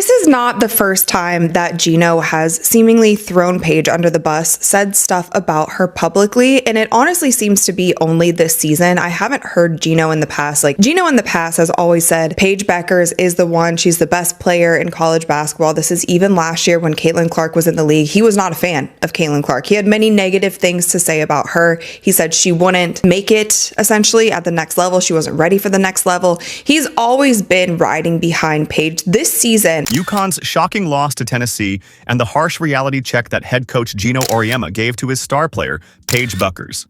This is not the first time that Geno has seemingly thrown Paige under the bus, said stuff about her publicly, and it honestly seems to be only this season. I haven't heard Geno in the past. Geno in the past has always said Paige Bueckers is the one. She's the best player in college basketball. This is even last year when Caitlin Clark was in the league. He was not a fan of Caitlin Clark. He had many negative things to say about her. He said she wouldn't make it, essentially, at the next level. She wasn't ready for the next level. He's always been riding behind Paige. This season, UConn's shocking loss to Tennessee and the harsh reality check that head coach Geno Auriemma gave to his star player, Paige Bueckers.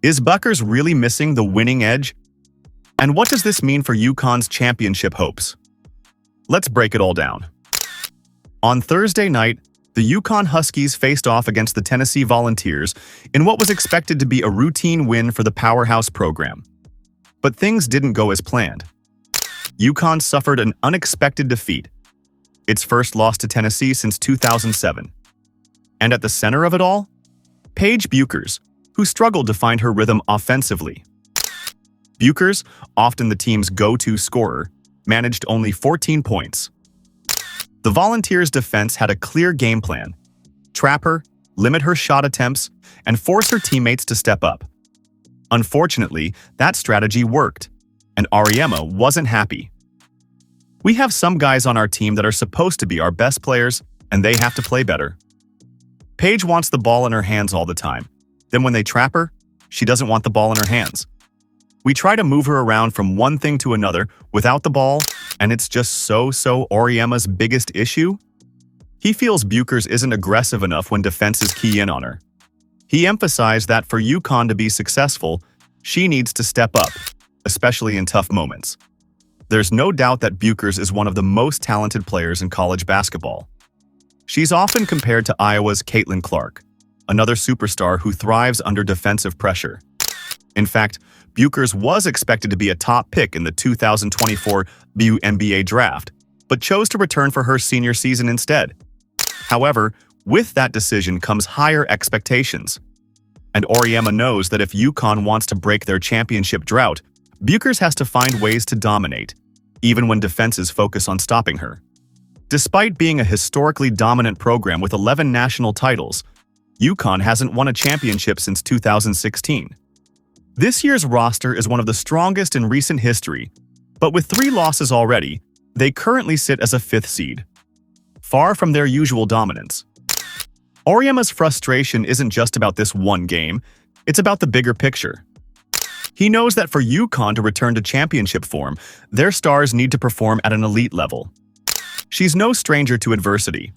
Is Bueckers really missing the winning edge? And what does this mean for UConn's championship hopes? Let's break it all down. On Thursday night, the UConn Huskies faced off against the Tennessee Volunteers in what was expected to be a routine win for the powerhouse program. But things didn't go as planned. UConn suffered an unexpected defeat, its first loss to Tennessee since 2007. And at the center of it all, Paige Bueckers, who struggled to find her rhythm offensively. Bueckers, often the team's go-to scorer, managed only 14 points. The Volunteers' defense had a clear game plan: trap her, limit her shot attempts, and force her teammates to step up. Unfortunately, that strategy worked, and Auriemma wasn't happy. We have some guys on our team that are supposed to be our best players, and they have to play better. Paige wants the ball in her hands all the time. Then when they trap her, she doesn't want the ball in her hands. We try to move her around from one thing to another without the ball, and it's just so Auriemma's biggest issue. He feels Bueckers isn't aggressive enough when defenses key in on her. He emphasized that for UConn to be successful, she needs to step up, especially in tough moments. There's no doubt that Bueckers is one of the most talented players in college basketball. She's often compared to Iowa's Caitlin Clark, another superstar who thrives under defensive pressure. In fact, Bueckers was expected to be a top pick in the 2024 WNBA draft, but chose to return for her senior season instead. However, with that decision comes higher expectations. And Auriemma knows that if UConn wants to break their championship drought, Bueckers has to find ways to dominate, even when defenses focus on stopping her. Despite being a historically dominant program with 11 national titles, UConn hasn't won a championship since 2016. This year's roster is one of the strongest in recent history, but with 3 losses already, they currently sit as a 5th seed, far from their usual dominance. Auriemma's frustration isn't just about this one game, it's about the bigger picture. He knows that for UConn to return to championship form, their stars need to perform at an elite level. She's no stranger to adversity.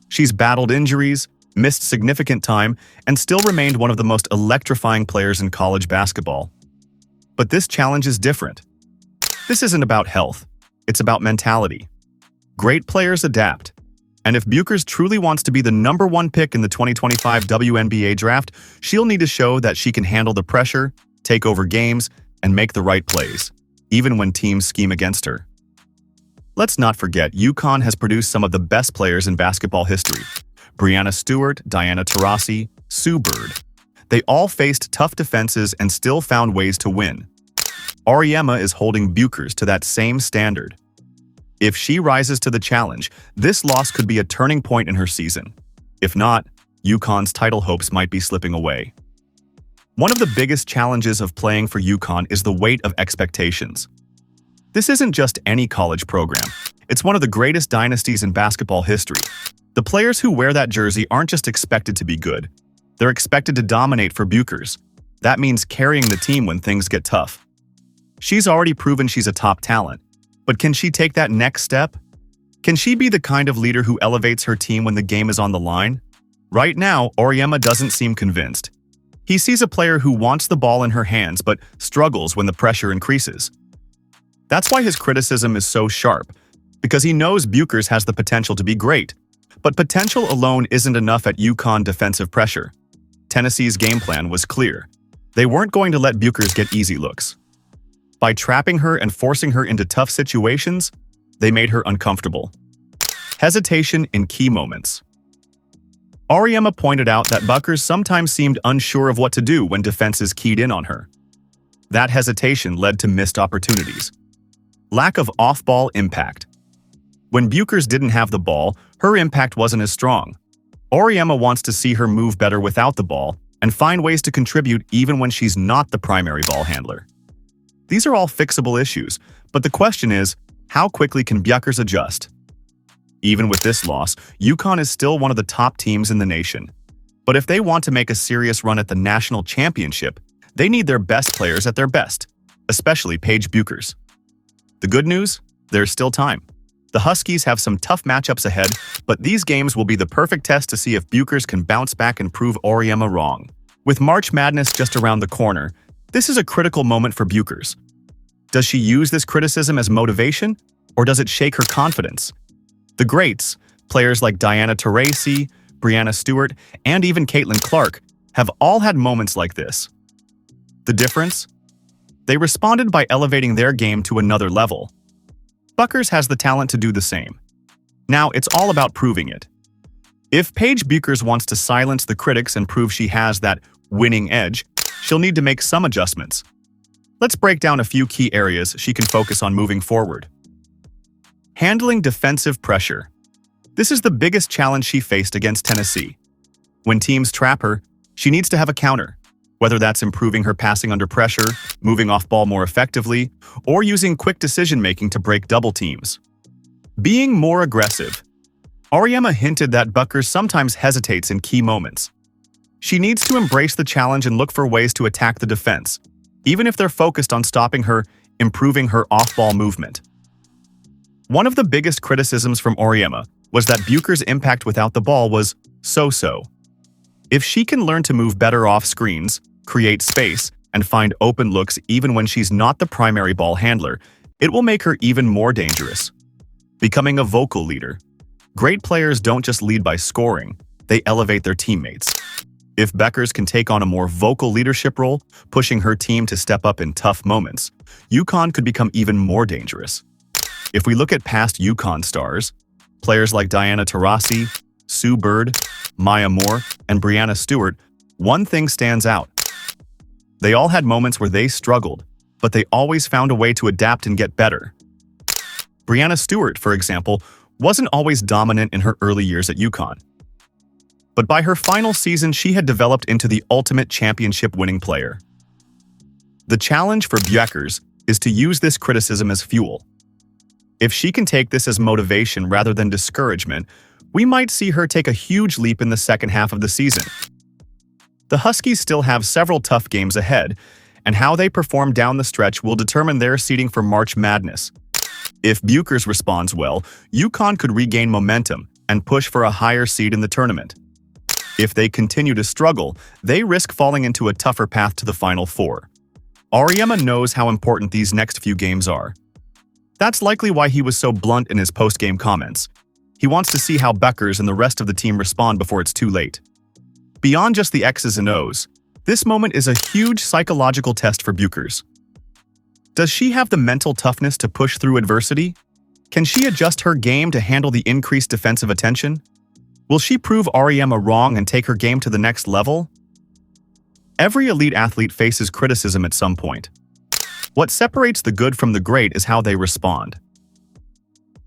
She's battled injuries, missed significant time, and still remained one of the most electrifying players in college basketball. But this challenge is different. This isn't about health, it's about mentality. Great players adapt. And if Bueckers truly wants to be the #1 pick in the 2025 WNBA draft, she'll need to show that she can handle the pressure, take over games, and make the right plays, even when teams scheme against her. Let's not forget, UConn has produced some of the best players in basketball history. Breanna Stewart, Diana Taurasi, Sue Bird. They all faced tough defenses and still found ways to win. Auriemma is holding Bueckers to that same standard. If she rises to the challenge, this loss could be a turning point in her season. If not, UConn's title hopes might be slipping away. One of the biggest challenges of playing for UConn is the weight of expectations. This isn't just any college program. It's one of the greatest dynasties in basketball history. The players who wear that jersey aren't just expected to be good. They're expected to dominate for Bueckers. That means carrying the team when things get tough. She's already proven she's a top talent. But can she take that next step? Can she be the kind of leader who elevates her team when the game is on the line? Right now, Auriemma doesn't seem convinced. He sees a player who wants the ball in her hands but struggles when the pressure increases. That's why his criticism is so sharp, because he knows Bueckers has the potential to be great. But potential alone isn't enough at UConn defensive pressure. Tennessee's game plan was clear. They weren't going to let Bueckers get easy looks. By trapping her and forcing her into tough situations, they made her uncomfortable. Hesitation in key moments. Auriemma pointed out that Bueckers sometimes seemed unsure of what to do when defenses keyed in on her. That hesitation led to missed opportunities. Lack of off-ball impact. When Bueckers didn't have the ball, her impact wasn't as strong. Auriemma wants to see her move better without the ball and find ways to contribute even when she's not the primary ball handler. These are all fixable issues, but the question is, how quickly can Bueckers adjust? Even with this loss, UConn is still one of the top teams in the nation. But if they want to make a serious run at the national championship, they need their best players at their best, especially Paige Bueckers. The good news? There's still time. The Huskies have some tough matchups ahead, but these games will be the perfect test to see if Bueckers can bounce back and prove Auriemma wrong. With March Madness just around the corner, this is a critical moment for Bueckers. Does she use this criticism as motivation, or does it shake her confidence? The greats, players like Diana Taurasi, Breanna Stewart, and even Caitlin Clark, have all had moments like this. The difference? They responded by elevating their game to another level. Bueckers has the talent to do the same. Now, it's all about proving it. If Paige Bueckers wants to silence the critics and prove she has that winning edge, she'll need to make some adjustments. Let's break down a few key areas she can focus on moving forward. Handling defensive pressure. This is the biggest challenge she faced against Tennessee. When teams trap her, she needs to have a counter, whether that's improving her passing under pressure, moving off ball more effectively, or using quick decision-making to break double teams. Being more aggressive. Auriemma hinted that Bueckers sometimes hesitates in key moments. She needs to embrace the challenge and look for ways to attack the defense, even if they're focused on stopping her, improving her off-ball movement. One of the biggest criticisms from Auriemma was that Bueckers' impact without the ball was so-so. If she can learn to move better off screens, create space, and find open looks even when she's not the primary ball handler, it will make her even more dangerous. Becoming a vocal leader. Great players don't just lead by scoring, they elevate their teammates. If Bueckers can take on a more vocal leadership role, pushing her team to step up in tough moments, UConn could become even more dangerous. If we look at past UConn stars, players like Diana Taurasi, Sue Bird, Maya Moore, and Breanna Stewart, one thing stands out. They all had moments where they struggled, but they always found a way to adapt and get better. Breanna Stewart, for example, wasn't always dominant in her early years at UConn. But by her final season, she had developed into the ultimate championship-winning player. The challenge for Bueckers is to use this criticism as fuel. If she can take this as motivation rather than discouragement, we might see her take a huge leap in the second half of the season. The Huskies still have several tough games ahead, and how they perform down the stretch will determine their seeding for March Madness. If Bueckers responds well, UConn could regain momentum and push for a higher seed in the tournament. If they continue to struggle, they risk falling into a tougher path to the Final Four. Auriemma knows how important these next few games are. That's likely why he was so blunt in his post-game comments. He wants to see how Bueckers and the rest of the team respond before it's too late. Beyond just the X's and O's, this moment is a huge psychological test for Bueckers. Does she have the mental toughness to push through adversity? Can she adjust her game to handle the increased defensive attention? Will she prove Auriemma wrong and take her game to the next level? Every elite athlete faces criticism at some point. What separates the good from the great is how they respond.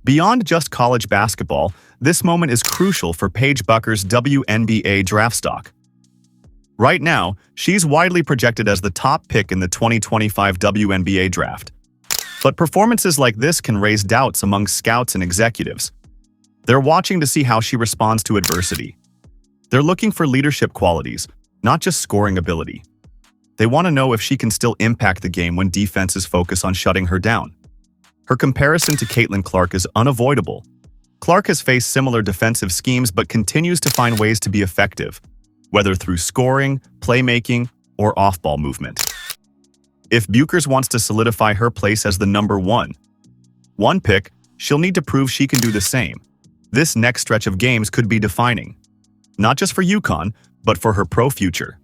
Beyond just college basketball, this moment is crucial for Paige Bueckers' WNBA draft stock. Right now, she's widely projected as the top pick in the 2025 WNBA draft. But performances like this can raise doubts among scouts and executives. They're watching to see how she responds to adversity. They're looking for leadership qualities, not just scoring ability. They want to know if she can still impact the game when defenses focus on shutting her down. Her comparison to Caitlin Clark is unavoidable. Clark has faced similar defensive schemes but continues to find ways to be effective, whether through scoring, playmaking, or off-ball movement. If Bueckers wants to solidify her place as the number one pick, she'll need to prove she can do the same. This next stretch of games could be defining, not just for UConn, but for her pro future.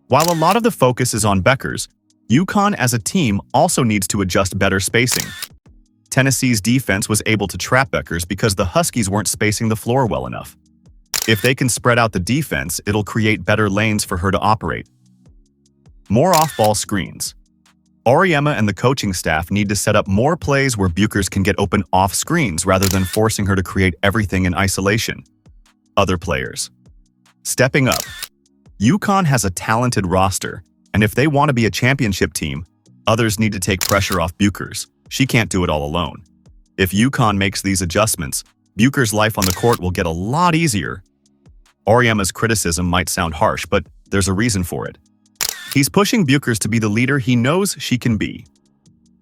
While a lot of the focus is on Bueckers, UConn as a team also needs to adjust better spacing. Tennessee's defense was able to trap Bueckers because the Huskies weren't spacing the floor well enough. If they can spread out the defense, it'll create better lanes for her to operate. More off-ball screens. Auriemma and the coaching staff need to set up more plays where Bueckers can get open off screens rather than forcing her to create everything in isolation. Other players. Stepping up. UConn has a talented roster, and if they want to be a championship team, others need to take pressure off Bueckers. She can't do it all alone. If UConn makes these adjustments, Bueckers' life on the court will get a lot easier. Auriemma's criticism might sound harsh, but there's a reason for it. He's pushing Bueckers to be the leader he knows she can be.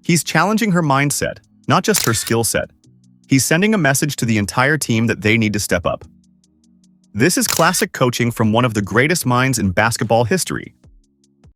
He's challenging her mindset, not just her skill set. He's sending a message to the entire team that they need to step up. This is classic coaching from one of the greatest minds in basketball history.